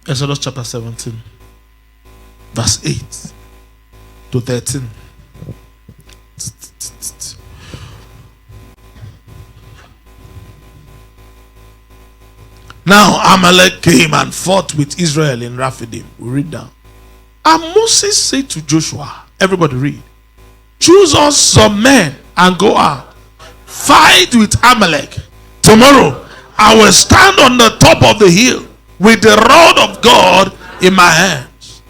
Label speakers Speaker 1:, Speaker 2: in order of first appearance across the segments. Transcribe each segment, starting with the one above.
Speaker 1: Exodus chapter 17, verse 8 to 13. Now Amalek came and fought with Israel in Rephidim. We read down. And Moses said to Joshua, everybody read, choose us some men and go out. Fight with Amalek. Tomorrow I will stand on the top of the hill with the rod of God in my hands.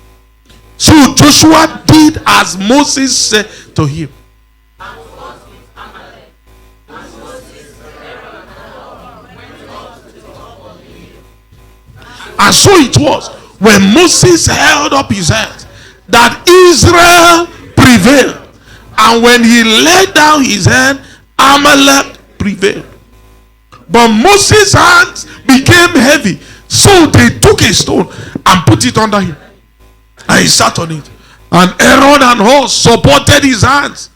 Speaker 1: So Joshua did as Moses said to him. And so it was when Moses held up his hands that Israel prevailed. And when he laid down his hand, Amalek prevailed. But Moses' hands became heavy. So they took a stone and put it under him. And he sat on it. And Aaron and Hur supported his hands.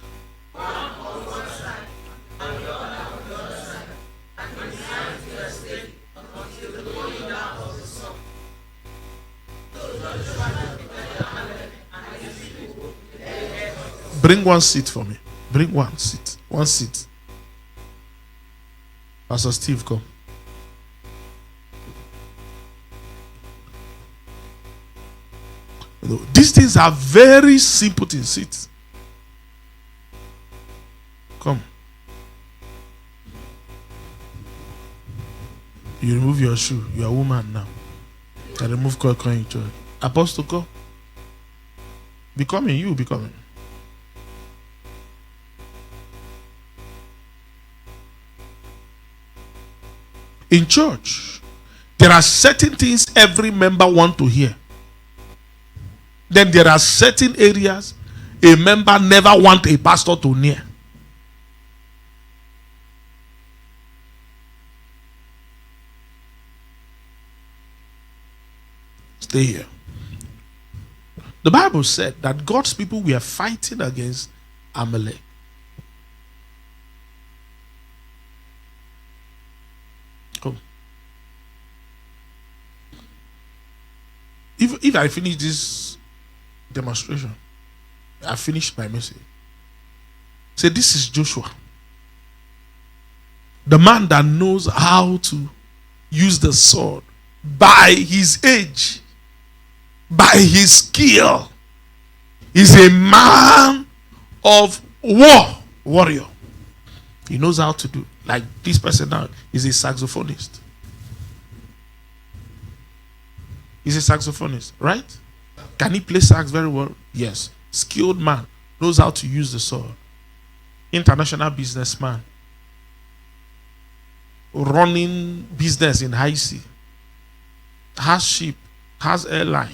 Speaker 1: Bring one seat for me. Bring one seat. One seat. Pastor Steve, come. These things are very simple things. Sit. Come. You remove your shoe. You are a woman now. I remove coin in church. Apostle, come. Becoming you, becoming. In church, there are certain things every member want to hear. Then there are certain areas a member never want a pastor to near. Stay here. The Bible said that God's people were fighting against Amalek. Come. If I finish this demonstration, I finished my message. Say, this is Joshua, the man that knows how to use the sword by his age, by his skill. He's a man of warrior. He knows how to do. Like this person now is a saxophonist. He's a saxophonist, right? Can he play sax very well? Yes. Skilled man, knows how to use the sword. International businessman, running business in high sea, has ship, has airline.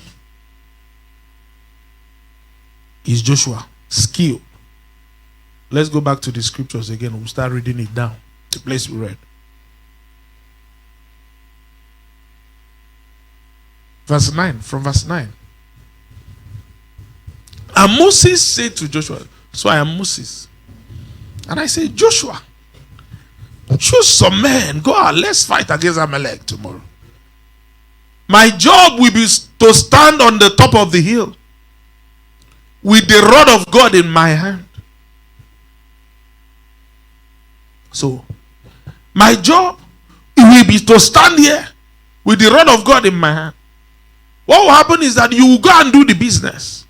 Speaker 1: Is Joshua skilled? Let's go back to the scriptures again. We'll start reading it down. The place we read. Verse 9, from verse 9. And Moses said to Joshua, so I am Moses. And I said, Joshua, choose some men, go out, let's fight against Amalek tomorrow. My job will be to stand on the top of the hill with the rod of God in my hand. So, my job will be to stand here with the rod of God in my hand. What will happen is that you will go and do the business.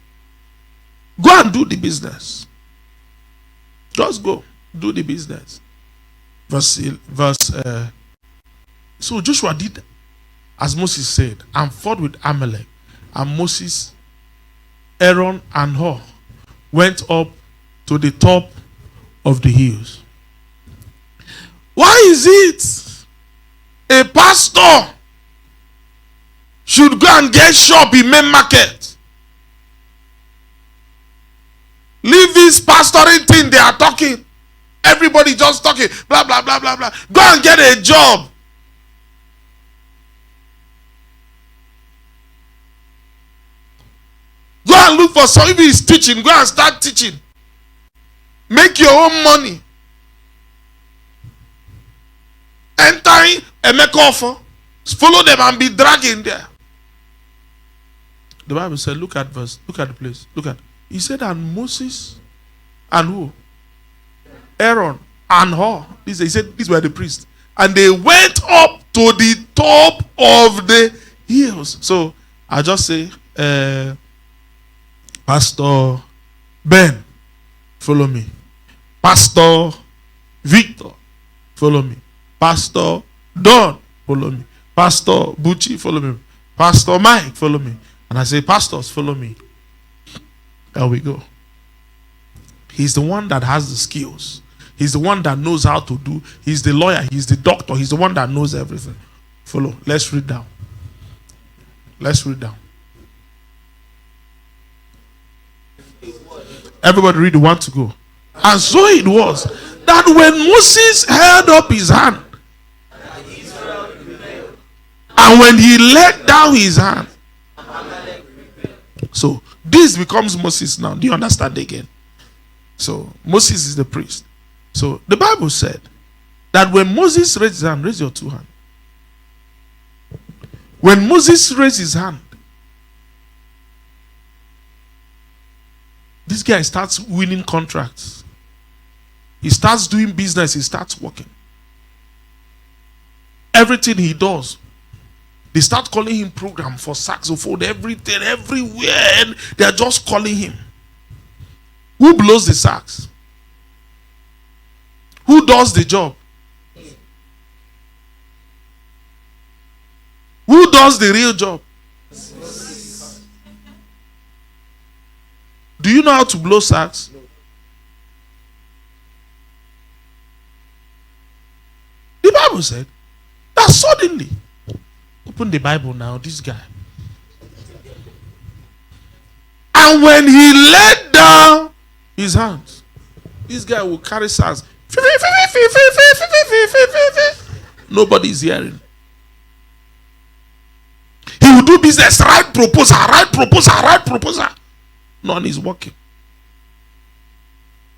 Speaker 1: Go and do the business. Just go, do the business. So Joshua did as Moses said and fought with Amalek. And Moses, Aaron, and Hur went up to the top of the hills. Why is it a pastor should go and get shop in main market? Leave this pastoring thing they are talking. Everybody just talking. Blah, blah, blah, blah, blah. Go and get a job. Go and look for somebody who is teaching. Go and start teaching. Make your own money. Enter a make offer. Follow them and be dragging there. The Bible said, look at the place. Look at. He said, and Moses and who? Aaron and Hur. He said, these were the priests. And they went up to the top of the hills. So I just say, Pastor Ben, follow me. Pastor Victor, follow me. Pastor Don, follow me. Pastor Bucci, follow me. Pastor Mike, follow me. And I say, pastors, follow me. There we go. He's the one that has the skills. He's the one that knows how to do. He's the lawyer. He's the doctor. He's the one that knows everything. Follow. Let's read down. Let's read down. Everybody read the one to go. And so it was that when Moses held up his hand, and when he let down his hand, so this becomes Moses now. Do you understand again? So Moses is the priest. So the Bible said that when Moses raised his hand, raise your two hands. When Moses raised his hand, this guy starts winning contracts. He starts doing business. He starts working. Everything he does, they start calling him program for saxophone, everything, everywhere. And they are just calling him. Who blows the sax? Who does the job? Who does the real job? Do you know how to blow sax? The Bible said that suddenly, open the Bible now, this guy. And when he let down his hands, this guy will carry sax. Nobody's hearing. He will do business, write proposal. None is working.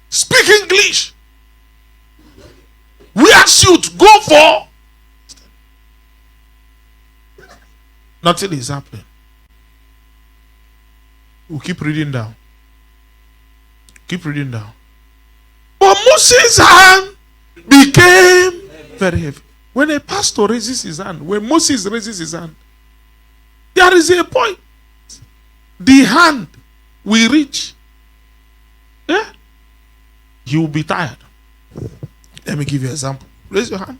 Speaker 1: Speak English. Wear suit. Go for. Nothing is happening. We'll keep reading down. Keep reading down. But Moses' hand became very heavy. When a pastor raises his hand, when Moses raises his hand, there is a point. The hand will reach. Yeah? You will be tired. Let me give you an example. Raise your hand.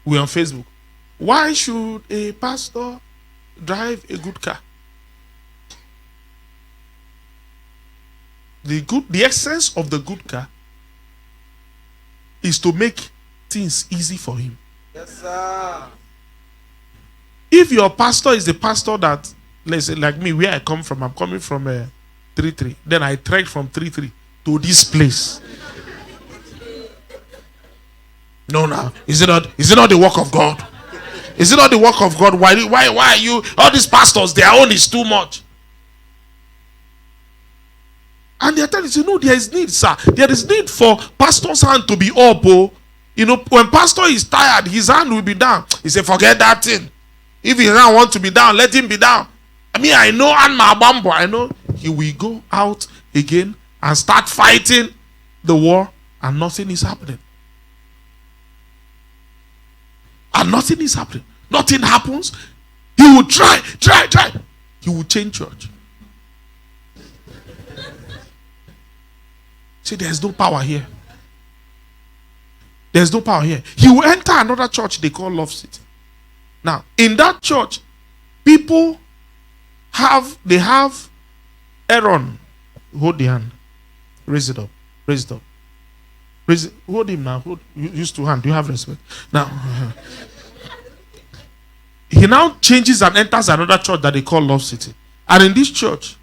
Speaker 1: We're on Facebook. Why should a pastor drive a good car? The essence of the good car is to make things easy for him.
Speaker 2: Yes, sir.
Speaker 1: If your pastor is the pastor that, let's say, like me, where I come from, I'm coming from 3-3. Then I trekked from 3-3 to this place. No. Is it not the work of God? Is it not the work of God? Why are you, all these pastors, their own is too much? And they're telling you, no, there is need, sir. There is need for pastor's hand to be up. Oh. You know, when pastor is tired, his hand will be down. He said, forget that thing. If he now want to be down, let him be down. I know, and my bambo, I know he will go out again and start fighting the war, and nothing is happening. And nothing is happening. Nothing happens. He will try. He will change church. See, there's no power here. There's no power here. He will enter another church they call Love City. Now, in that church, people have Aaron. Hold the hand. Raise it up. Raise it up. Raise it. Hold him now. Use two hands. Do you have respect? Now, he now changes and enters another church that they call Love City. And in this church,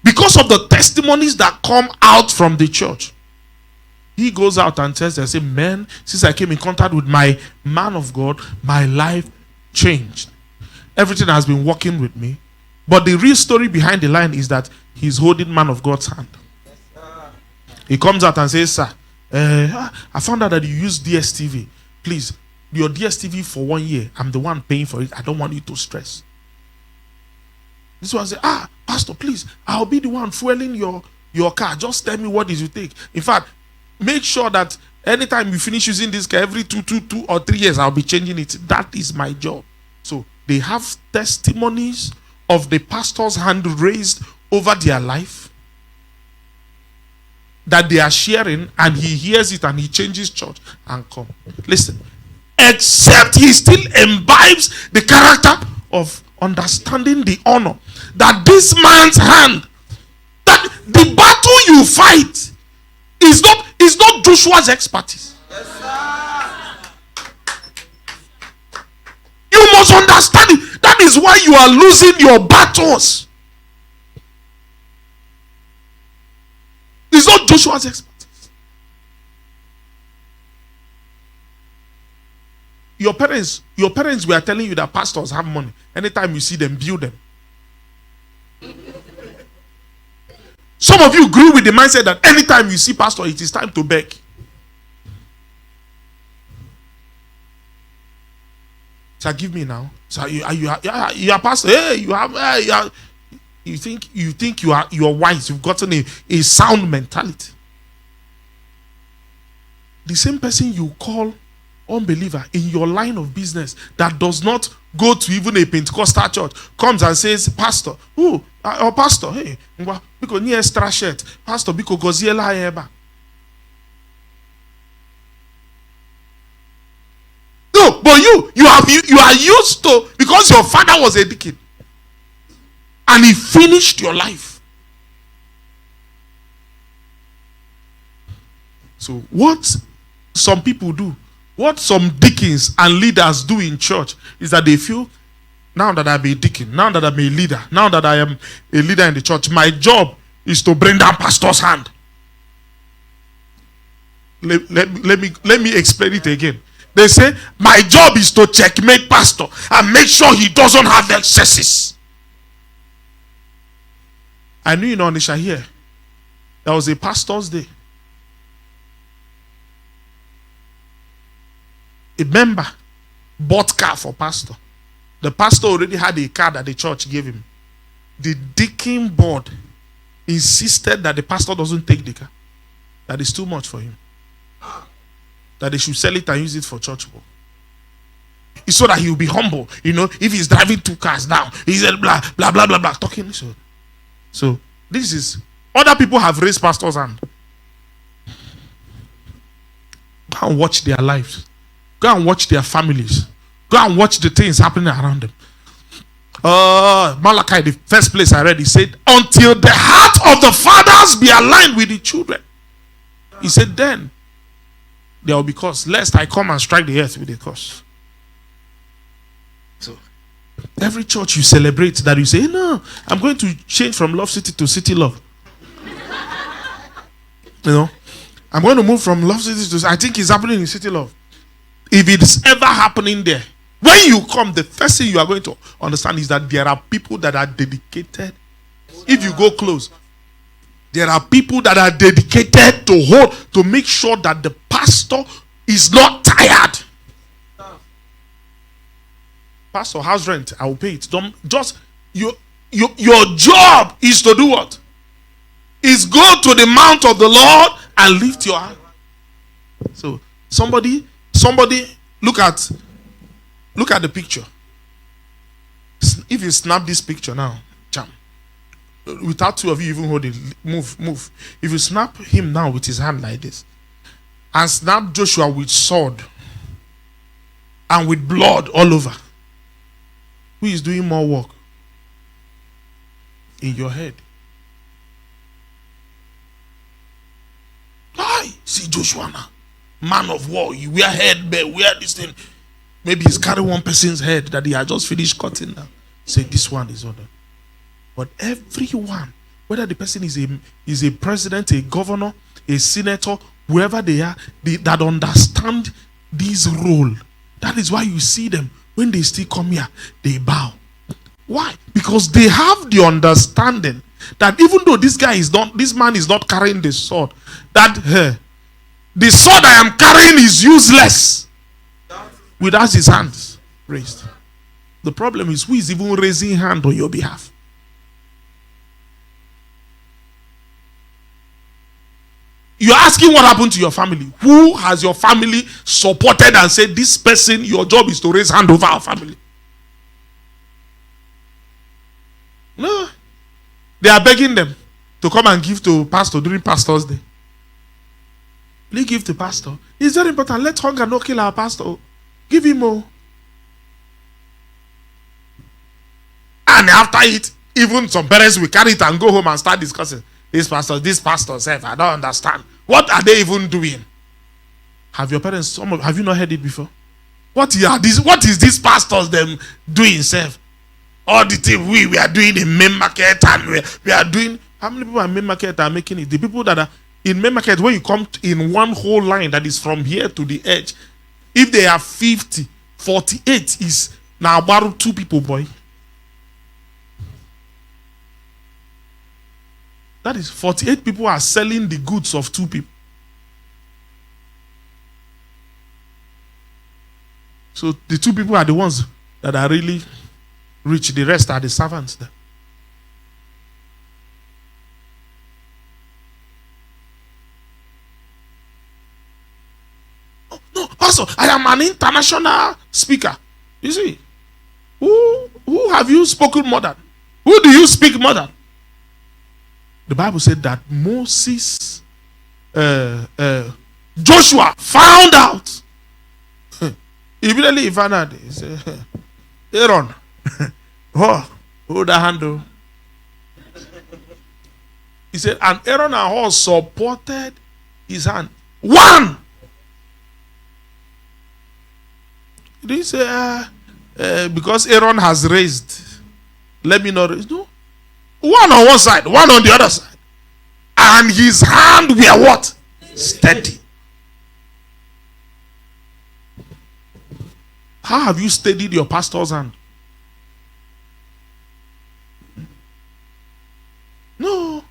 Speaker 1: because of the testimonies that come out from the church, he goes out and tells them, say, man, since I came in contact with my man of God, my life changed. Everything has been working with me. But the real story behind the line is that he's holding man of God's hand. He comes out and says, sir, I found out that you use DSTV. Please, your DSTV for 1 year. I'm the one paying for it. I don't want you to stress. This one say, Pastor, please, I'll be the one fueling your car. Just tell me what is you take. In fact, make sure that anytime you finish using this car, every 2 or 3 years, I'll be changing it. That is my job. So they have testimonies of the pastor's hand raised over their life that they are sharing, and he hears it and he changes church and come. Listen, except he still imbibes the character of understanding the honor that this man's hand, that the battle you fight is not Joshua's expertise.
Speaker 2: Yes, sir.
Speaker 1: You must understand it. That is why you are losing your battles. It's not Joshua's expertise. Your parents were telling you that pastors have money. Anytime you see them, build them. Some of you grew with the mindset that anytime you see pastor, it is time to beg. So give me now. So you are pastor. Hey, you think you are wise. You've gotten a sound mentality. The same person you call unbeliever in your line of business that does not go to even a Pentecostal church comes and says, Pastor, Pastor, hey, because ni extra shirt, Pastor, because goziela eba. No, but you are used to, because your father was a deacon and he finished your life. So what some people do, what some deacons and leaders do in church is that they feel, now that I'm a deacon, now that I'm a leader, now that I am a leader in the church, my job is to bring down pastor's hand. Let me explain it again. They say, my job is to checkmate pastor and make sure he doesn't have excesses. I knew in Onisha here, there was a pastor's day. A member bought car for pastor. The pastor already had a car that the church gave him. The deacon board insisted that the pastor doesn't take the car. That is too much for him. That they should sell it and use it for church work. It's so that he will be humble. You know, if he's driving 2 cars now, he said blah, blah, blah, blah, blah, talking. So this is, other people have raised pastor's hand. Go and watch their lives. Go and watch their families. Go and watch the things happening around them. Malachi, the first place I read, he said, until the heart of the fathers be aligned with the children. He said, then there will be curse, lest I come and strike the earth with a curse. So every church you celebrate that, you say, no, I'm going to change from Love City to City Love. You know, I'm going to move from Love City to, I think it's happening in City Love. If it's ever happening there, when you come, the first thing you are going to understand is that there are people that are dedicated. If you go close, there are people that are dedicated to hold, to make sure that the pastor is not tired. Pastor, house rent, I will pay it. Don't just your job is to do what? Is go to the mount of the Lord and lift your hand. So somebody look at the picture. If you snap this picture now, jam. Without 2 of you even holding, move. If you snap him now with his hand like this, and snap Joshua with sword and with blood all over, who is doing more work? In your head. See Joshua now. Man of war, you wear headband, wear this thing. Maybe he's carrying one person's head that he had just finished cutting down. Say this one is other. But everyone, whether the person is a president, a governor, a senator, whoever they are, that understand this role. That is why you see them, when they still come here, they bow. Why? Because they have the understanding that even though this man is not carrying the sword, that The sword I am carrying is useless without his hands raised. The problem is, who is even raising hand on your behalf? You're asking what happened to your family. Who has your family supported and said, this person, your job is to raise hand over our family? No. They are begging them to come and give to pastor during pastor's day. Please give to pastor. It's very important. Let hunger not kill our pastor. Give him more. And after it, even some parents will carry it and go home and start discussing. This pastor said, I don't understand. What are they even doing? Have your parents, have you not heard it before? What is this pastors them doing, self? All the things we are doing in main market, and we are doing. How many people in main market are making it? The people that are in main market, when you come in one whole line that is from here to the edge, if they are 50, 48 is now about 2 people, boy. That is 48 people are selling the goods of 2 people. So the 2 people are the ones that are really rich. The rest are the servants there. Oh, no, Pastor, I am an international speaker. You see, who have you spoken more than? Who do you speak more than? The Bible said that Moses, Joshua found out. Immediately he found out. He said, Aaron, hold the handle. He said, and Aaron and Hur supported his hand. One! He didn't say, because Aaron has raised, let me not raise. No. One on one side, one on the other side. And his hand were what? Steady. How have you steadied your pastor's hand? No.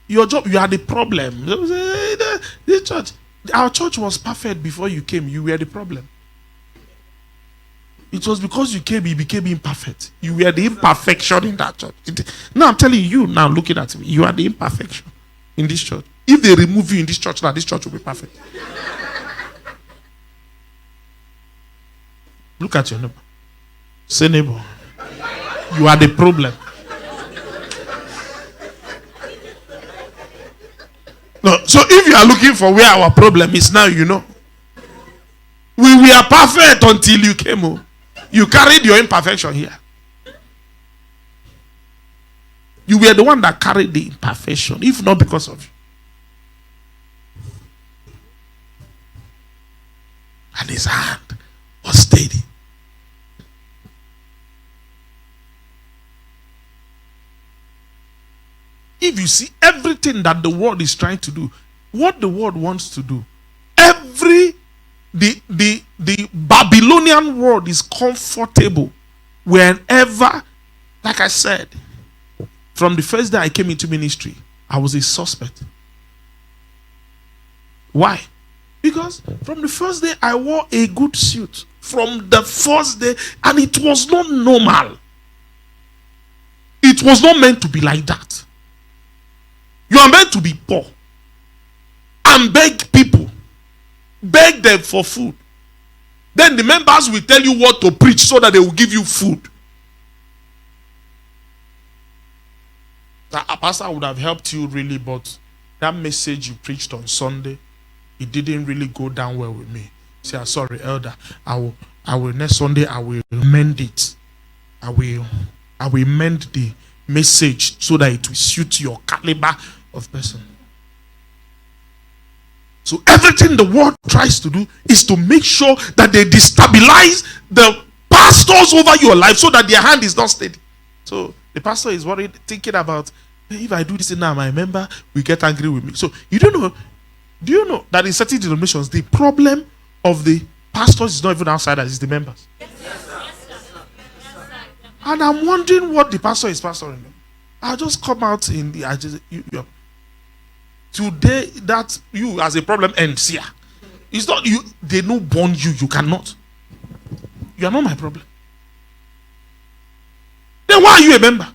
Speaker 1: Your job, you are the problem. The church, our church was perfect before you came. You were the problem. It was because you came, you became imperfect. You were the imperfection in that church. Now I'm telling you, now looking at me, you are the imperfection in this church. If they remove you in this church, now this church will be perfect. Look at your neighbor. Say, neighbor, you are the problem. No, so if you are looking for where our problem is now, you know. We were perfect until you came home. You carried your imperfection here. You were the one that carried the imperfection, if not because of you. And his hand was steady. If you see everything that the world is trying to do, what the world wants to do, the Babylonian world is comfortable whenever, like I said, from the first day I came into ministry, I was a suspect. Why? Because from the first day I wore a good suit. From the first day, and it was not normal. It was not meant to be like that. You are meant to be poor and beg people. Beg them for food. Then the members will tell you what to preach so that they will give you food. That a pastor would have helped you really, but that message you preached on Sunday, it didn't really go down well with me. Say, sorry, elder. I will next Sunday I will mend it. I will mend the message so that it will suit your caliber of person. So everything the world tries to do is to make sure that they destabilize the pastors over your life so that their hand is not steady. So the pastor is worried, thinking about, if I do this now, my member will get angry with me. So do you know that in certain denominations, the problem of the pastors is not even outsiders, it's the members. And I'm wondering what the pastor is pastoring them. I'll just come out in the Today, that you as a problem ends here. It's not you. They no born you. You cannot. You are not my problem. Then why are you a member?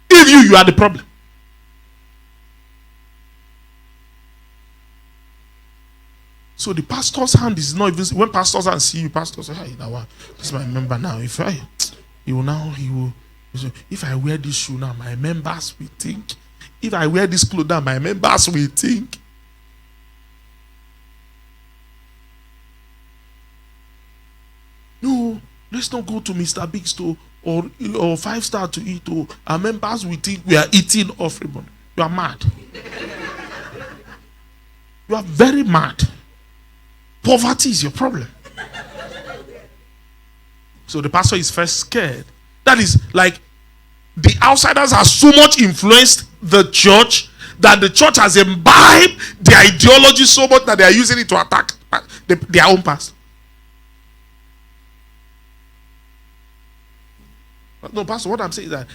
Speaker 1: If you are the problem. So the pastor's hand is not even when pastor's hand see you, pastor say, "Hey, now this is my member now. If I wear this shoe now, my members will think. If I wear this clothes now, my members will think." No, let's not go to Mr. Big's to or 5-star to eat. Our members will think we are eating offering. You are mad. You are very mad. Poverty is your problem. So the pastor is first scared. That is like the outsiders have so much influenced the church that the church has imbibed their ideology so much that they are using it to attack their own pastor. No, pastor, what I'm saying is that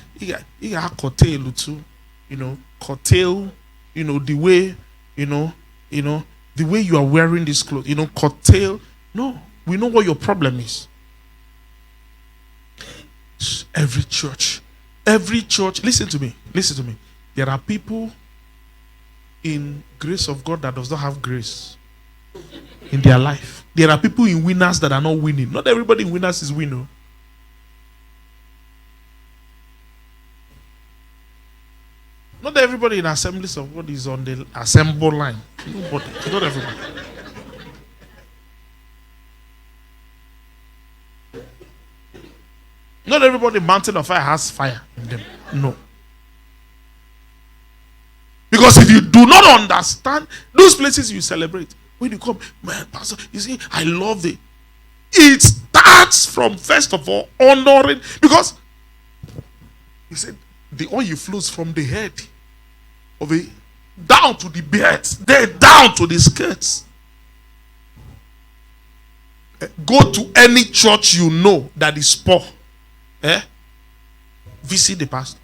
Speaker 1: he got curtail too, curtail, the way, the way you are wearing this clothes, curtail. No, we know what your problem is. Every church, listen to me. There are people in grace of God that does not have grace in their life. There are people in winners that are not winning. Not everybody in winners is winner. Not everybody in Assemblies of God is on the assemble line. Nobody. Not everybody. Not everybody in Mountain of Fire has fire in them. No. Because if you do not understand those places you celebrate, when you come, man, pastor, you see, I love it. It starts from, first of all, honoring. Because he said, the oil flows from the head of it down to the beards, then down to the skirts. Go to any church you know that is poor. Visit the pastor.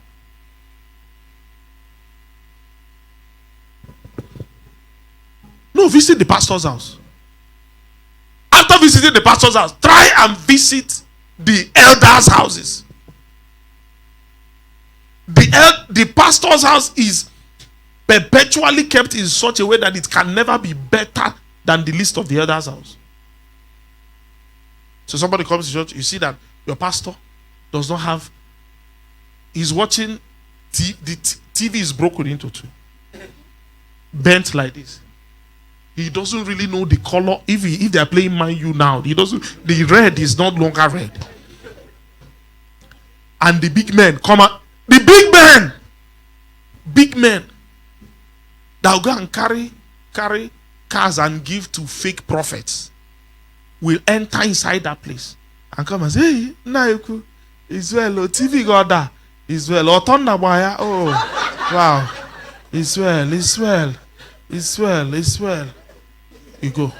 Speaker 1: No, visit the pastor's house. After visiting the pastor's house, try and visit the elders' houses. The pastor's house is perpetually kept in such a way that it can never be better than the list of the elders' house. So somebody comes to church, you see that your pastor does not have, he's watching, the TV is broken into two, bent like this. He doesn't really know the color. If they are playing Man U now, he doesn't. The red is not longer red. And the big men come out. The big men that will go and carry cars and give to fake prophets will enter inside that place and come and say, "Hey, Naiku, Israel, TV got that. Israel, Otonna, oh, wow, Israel. You go.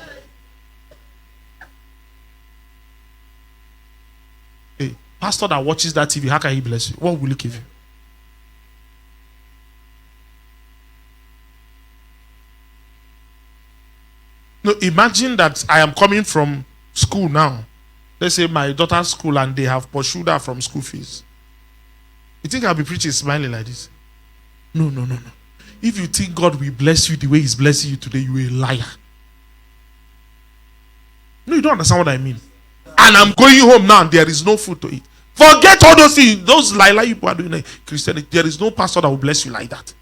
Speaker 1: Hey, pastor that watches that TV, how can he bless you? What will he give you? No, imagine that I am coming from school now. Let's say my daughter's school and they have pursued her from school fees. You think I'll be preaching smiling like this? No. If you think God will bless you the way He's blessing you today, you're a liar. No, you don't understand what I mean. And I'm going home now and there is no food to eat. Forget all those things. Those lie people are doing like Christianity. There is no pastor that will bless you like that.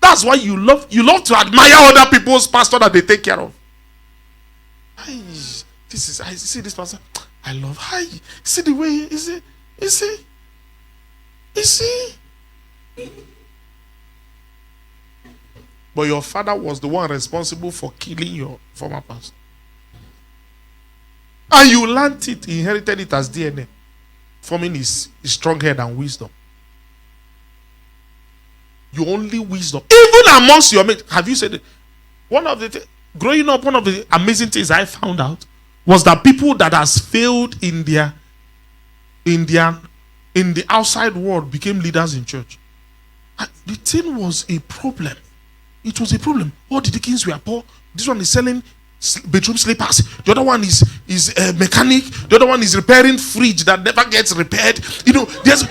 Speaker 1: That's why you love to admire other people's pastor that they take care of. I see this pastor. I love. See the way. You see. But your father was the one responsible for killing your former pastor. And you learned it, inherited it as DNA, forming his strong head and wisdom. You only wisdom. Even amongst your mates. Have you said it? Growing up, one of the amazing things I found out was that people that has failed in the outside world became leaders in church. And the thing was a problem. it was a problem. All the deacons were poor. This one is selling bedroom slippers. The other one is a mechanic. The other one is repairing fridge that never gets repaired. You know, there's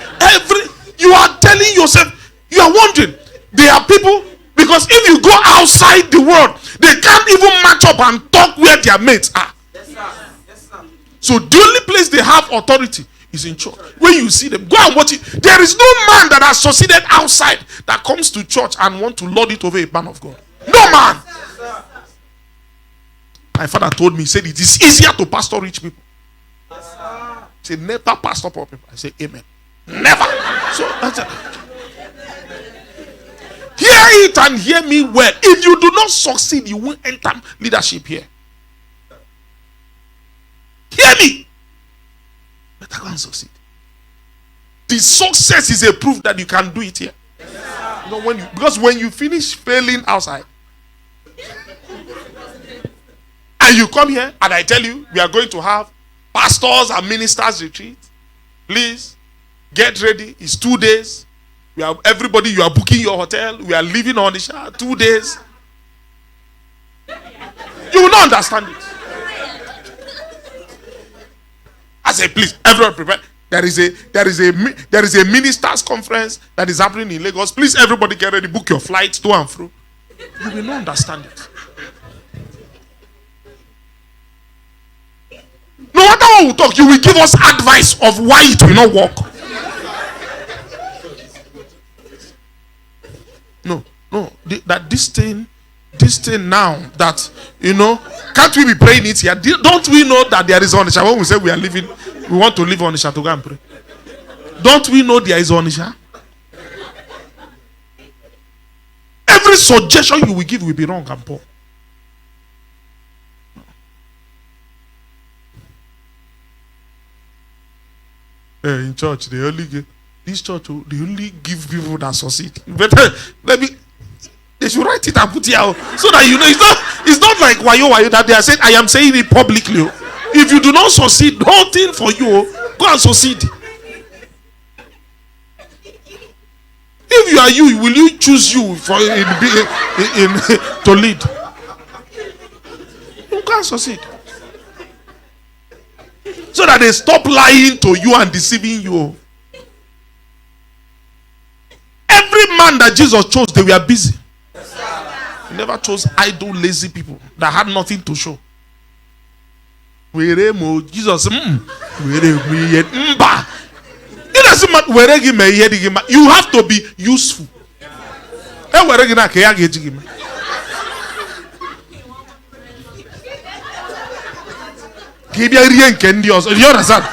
Speaker 1: you are telling yourself, you are wondering, there are people, because if you go outside the world, they can't even match up and talk where their mates are.
Speaker 2: Yes, sir. Yes, sir.
Speaker 1: So the only place they have authority is in church. When you see them, go and watch it. There is no man that has succeeded outside that comes to church and want to lord it over a man of God. No man.
Speaker 2: Yes,
Speaker 1: My father told me, he said it is easier to pastor rich people.
Speaker 2: sir.
Speaker 1: He said, never pastor poor people. I say, amen. Never. So that's it. Hear it and hear me well. If you do not succeed, you won't enter leadership here. Hear me. Better go and succeed. The success is a proof that you can do it here. You know, because when you finish failing outside, and you come here, and I tell you, we are going to have pastors and ministers retreat. Please get ready. It's 2 days. Everybody, you are booking your hotel. We are leaving on the 2 days. You will not understand it. I say, please, everyone prepare. There is a ministers conference that is happening in Lagos. Please, everybody get ready. Book your flights to and fro. You will not understand it. No matter what we talk, you will give us advice of why it will not work. No, that this thing now that, you know, can't we be praying it here? Don't we know that there is Onisha? When we say we are living, we want to live Onisha to go and pray. Don't we know there is Onisha? Every suggestion you will give will be wrong and poor. In church, they only give people that succeed. Better they should write it and put it out so that you know it's not like wayo that they are saying. I am saying it publicly. If you do not succeed, nothing for you. Go and succeed. If you are you, will you choose you for to lead? You can't succeed. So that they stop lying to you and deceiving you. Every man that Jesus chose, they were busy. He never chose idle, lazy people that had nothing to show. Jesus, it doesn't matter. You have to be useful. You understand?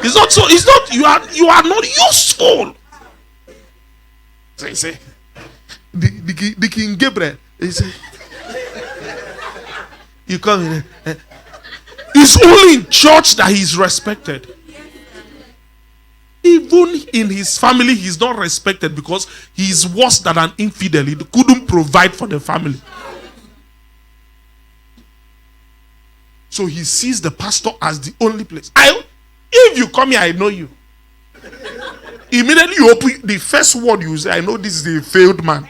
Speaker 1: It's not so. It's not. You are not useful. So he say, the King Gabriel. He say, you come in. It's only in church that he is respected. Even in his family, he is not respected because he is worse than an infidel. He couldn't provide for the family. So he sees the pastor as the only place. If you come here, I know you. Immediately you open the first word you say, I know this is a failed man.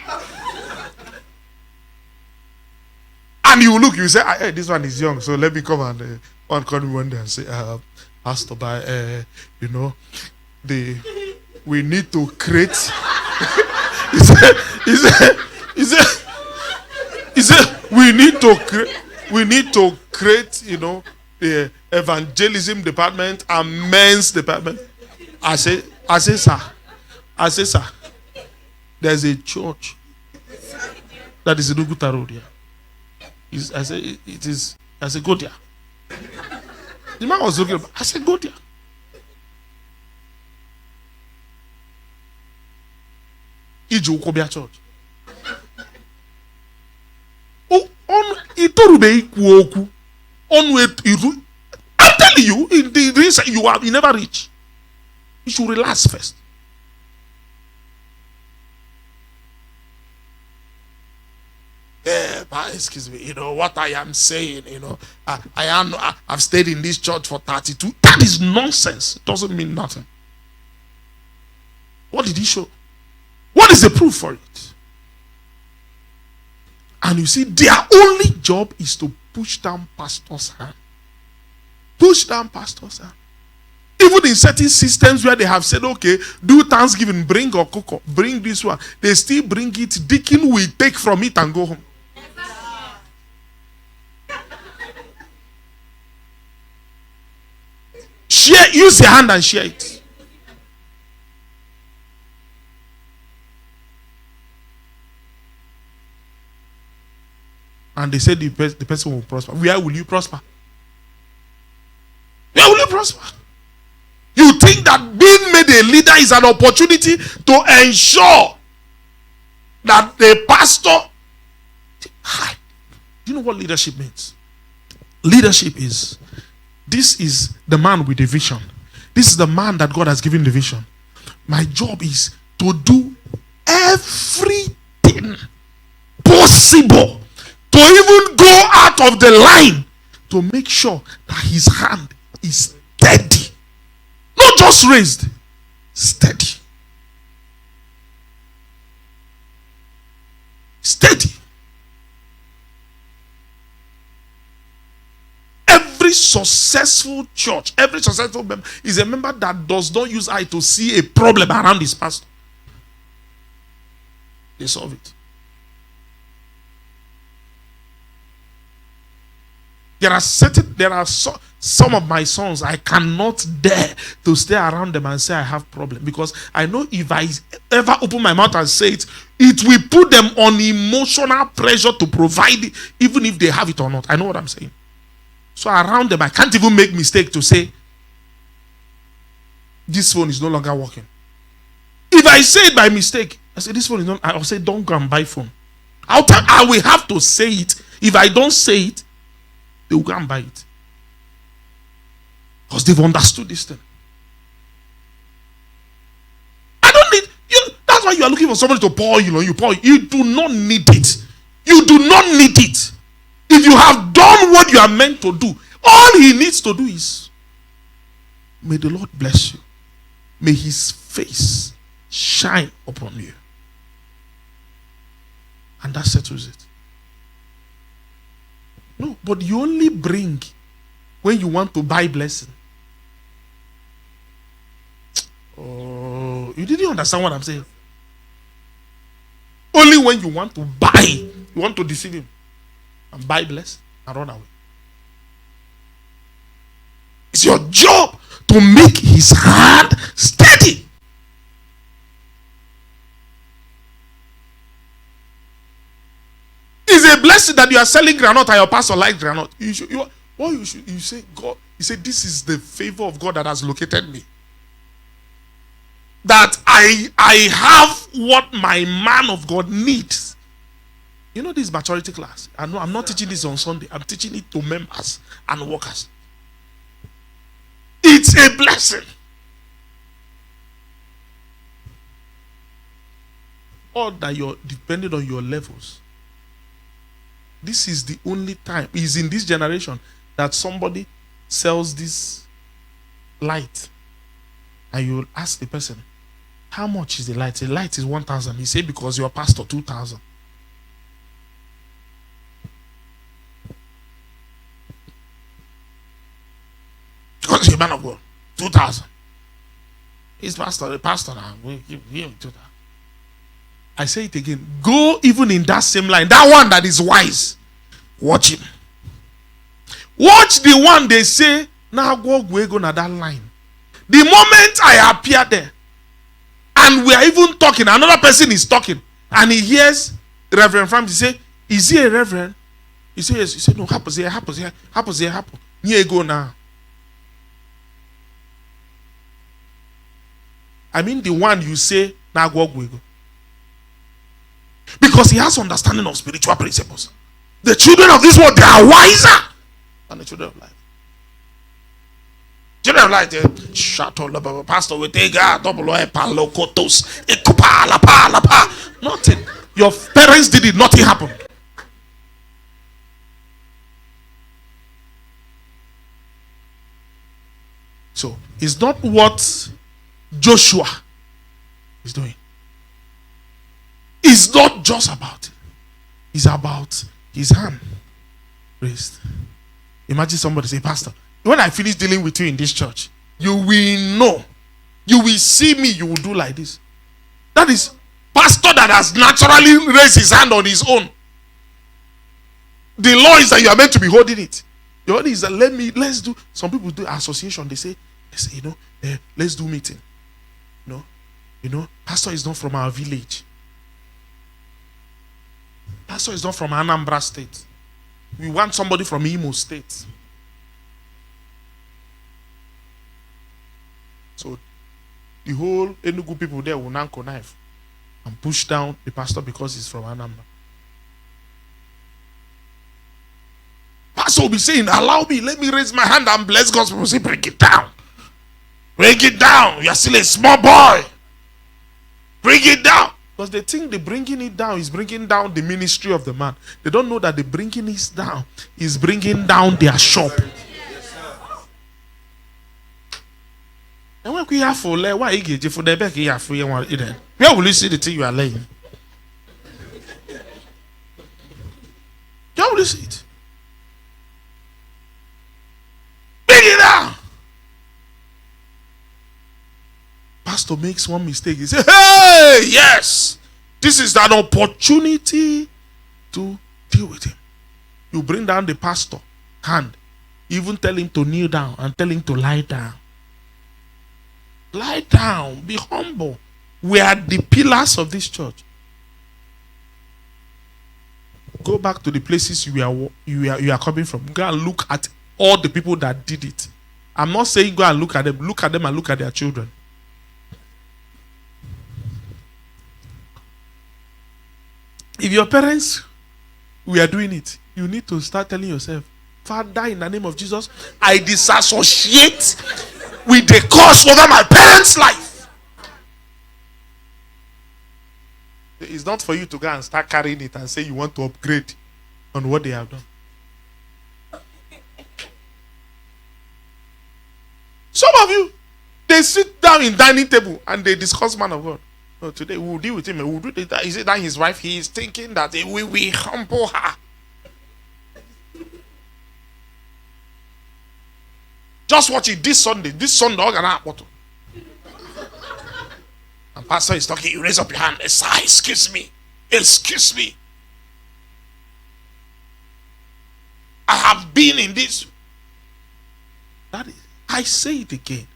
Speaker 1: And you look, you say, hey, this one is young, so let me come and one call me one day and say, Pastor, you know, we need to create. he said, we need to create, you know, the evangelism department and men's department. I say, sir, there's a church that is in Uguta Road here. I said, go there. The man was looking, I said, go there. Ijukobia Church. I'm telling you, in the reason you never reach. You should relax first. Excuse me, you know what I am saying, you know. I've stayed in this church for 32. That is nonsense. It doesn't mean nothing. What did he show? What is the proof for it? And you see, their only job is to push down pastors' hand. Push down pastors' hand. Even in certain systems where they have said, okay, do Thanksgiving, bring or cook, bring this one, they still bring it. Deacon will take from it and go home. Share, use your hand and share it. And they said the person will prosper. Where will you prosper? Where will you prosper? You think that being made a leader is an opportunity to ensure that the pastor... Do you know what leadership means? Leadership is, this is the man with the vision. This is the man that God has given the vision. My job is to do everything possible to even go out of the line to make sure that his hand is steady. Not just raised, steady. Steady. Every successful church, every successful member is a member that does not use eye to see a problem around his pastor. They solve it. There are some of my sons, I cannot dare to stay around them and say I have problem, because I know if I ever open my mouth and say it, it will put them on emotional pressure to provide it, even if they have it or not. I know what I'm saying. So around them, I can't even make mistake to say this phone is no longer working. If I say it by mistake, I say this phone is not, I'll say don't go and buy phone. I will have to say it. If I don't say it, they will go and buy it. Because they've understood this thing. I don't need you. That's why you are looking for somebody to pour you on. You pour. You do not need it. You do not need it. If you have done what you are meant to do, all he needs to do is, may the Lord bless you. May his face shine upon you. And that settles it. No, but you only bring when you want to buy blessing. Oh, you didn't understand what I'm saying. Only when you want to buy, you want to deceive him and buy blessing and run away. It's your job to make his hand steady. It's a blessing that you are selling granite and your pastor likes granite. You say, God, you say, this is the favor of God that has located me. That I have what my man of God needs. You know this maturity class. I know I'm not teaching this on Sunday. I'm teaching it to members and workers. It's a blessing. All that you're depending on your levels. This is the only time, is in this generation, that somebody sells this light. And you will ask the person, how much is the light? The light is 1,000. He said, because your pastor 2,000. Because you're a man of God, 2,000. He's pastor, the pastor now. We give him 2,000. I say it again. Go even in that same line. That one that is wise. Watch him. Watch the one they say, now go na that line. The moment I appear there, and we are even talking, another person is talking, and he hears Reverend Francis say, is he a reverend? He says, yes. He said, no, happens here. Here go now. I mean the one you say, now go. Because he has understanding of spiritual principles. The children of this world, they are wiser than the children of light. Children of light, pastor, we take nothing. Your parents did it, nothing happened. So, it's not what Joshua is doing. It's not just about it. It's about his hand raised. Imagine somebody say, Pastor, when I finish dealing with you in this church, you will know. You will see me, you will do like this. That is pastor that has naturally raised his hand on his own. The law is that you are meant to be holding it. The law is that let's do. Some people do association. They say let's do meeting. Pastor is not from our village. Pastor is not from Anambra State. We want somebody from Imo State. So the whole Enugu people there will now connive and push down the pastor because he's from Anambra. Pastor will be saying, allow me, let me raise my hand and bless God's people. Say, break it down. Break it down. You are still a small boy. Bring it down. Because they think the bringing it down is bringing down the ministry of the man. They don't know that the bringing it down is bringing down their shop. And when we have for why you get for the back here for you one either. Where will you see the thing you are laying? Where will you see it? Bring it down. Pastor makes one mistake. He says, hey, yes, this is an opportunity to deal with him. You bring down the pastor hand, even tell him to kneel down and tell him to lie down. Lie down, be humble. We are the pillars of this church. Go back to the places you are coming from. Go and look at all the people that did it. I'm not saying go and look at them. Look at them and look at their children. If your parents were doing it, you need to start telling yourself, Father, in the name of Jesus, I disassociate with the curse over my parents' life. It's not for you to go and start carrying it and say you want to upgrade on what they have done. Some of you, they sit down in dining table and they discuss man of God. No, today we will deal with him. We will do that. Is it that his wife? He is thinking that we will humble her. Just watch it this Sunday. This Sunday, and pastor is talking. You raise up your hand. Sir, excuse me. Excuse me. I have been in this. That is, I say it again.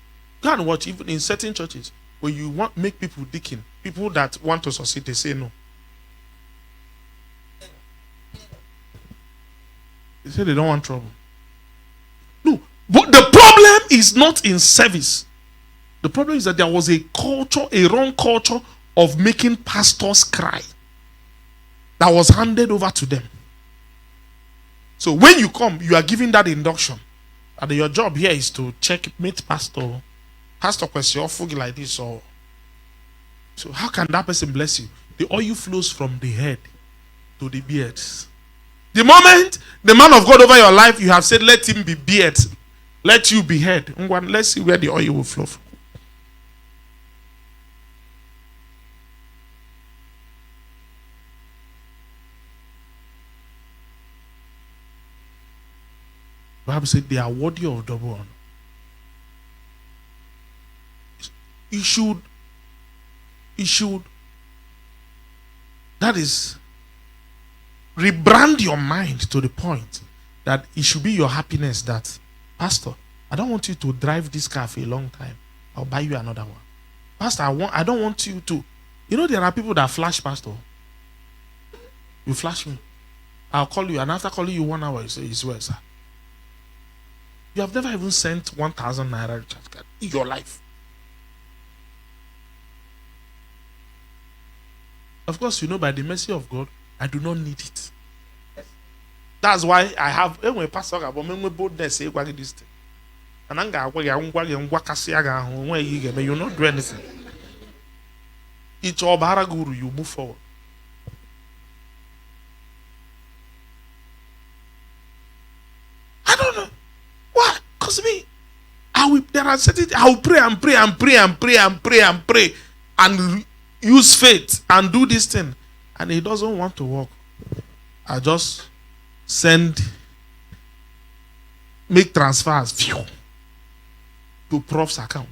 Speaker 1: Go and watch. Even in certain churches, when you want make people deacon, people that want to succeed, they say no. They say they don't want trouble. No, but the problem is not in service. The problem is that there was a culture, a wrong culture of making pastors cry that was handed over to them. So when you come, you are given that induction. And your job here is to checkmate pastor. Pastor question like this or so how can that person bless you? The oil flows from the head to the beards. The moment the man of God over your life, you have said, let him be beard, let you be head. Let's see where the oil will flow from. The Bible said they are worthy of double honor. It should, that is, rebrand your mind to the point that it should be your happiness that, Pastor, I don't want you to drive this car for a long time. I'll buy you another one. Pastor, I don't want you to. You know, there are people that flash, Pastor. You flash me. I'll call you, and after calling you 1 hour, you say, it's well, sir. You have never even sent 1,000 naira recharge card in your life. Of course, you know, by the mercy of God, I do not need it. That's why I have when pastor about me boldness say this thing. And I'm going you not do anything. It's all baraguru, you move forward. I don't know. Why? Because me, there are certain I will pray and pray and use faith and do this thing. and he doesn't want to work, I just make transfers to Prof's account.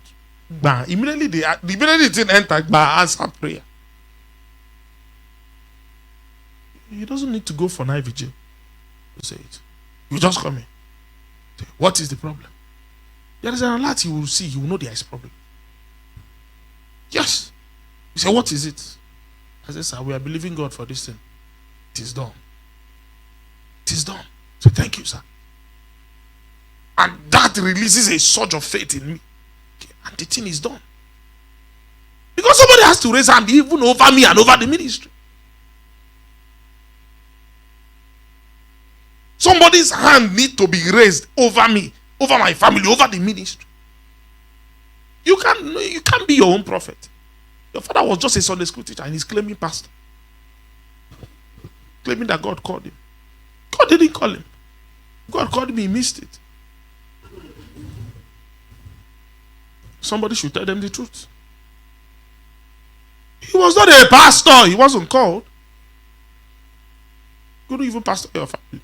Speaker 1: Bang. Immediately it didn't enter, answer prayer. He doesn't need to go for night vigil to say it. You just come in. Say, what is the problem? There is an alert you will see, you will know there is a problem. Yes. You say, what is it? I say, sir, we are believing God for this thing. It is done. It is done. So thank you, sir. And that releases a surge of faith in me. Okay, and the thing is done. Because somebody has to raise hand even over me and over the ministry. Somebody's hand needs to be raised over me, over my family, over the ministry. You can't be your own prophet. Your father was just a Sunday school teacher and he's claiming pastor. Claiming that God called him. God didn't call him. God called me, he missed it. Somebody should tell them the truth. He was not a pastor. He wasn't called. You couldn't even pastor your family.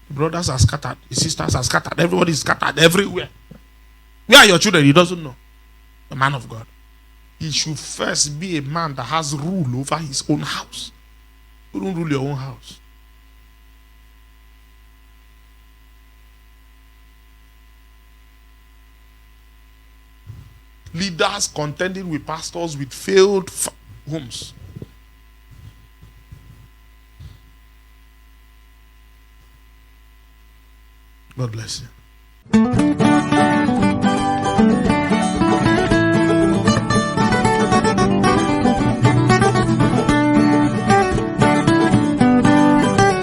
Speaker 1: The brothers are scattered. The sisters are scattered. Everybody is scattered everywhere. Where are your children? He doesn't know. A man of God. He should first be a man that has rule over his own house. You don't rule your own house. Leaders contending with pastors with failed homes. God bless you.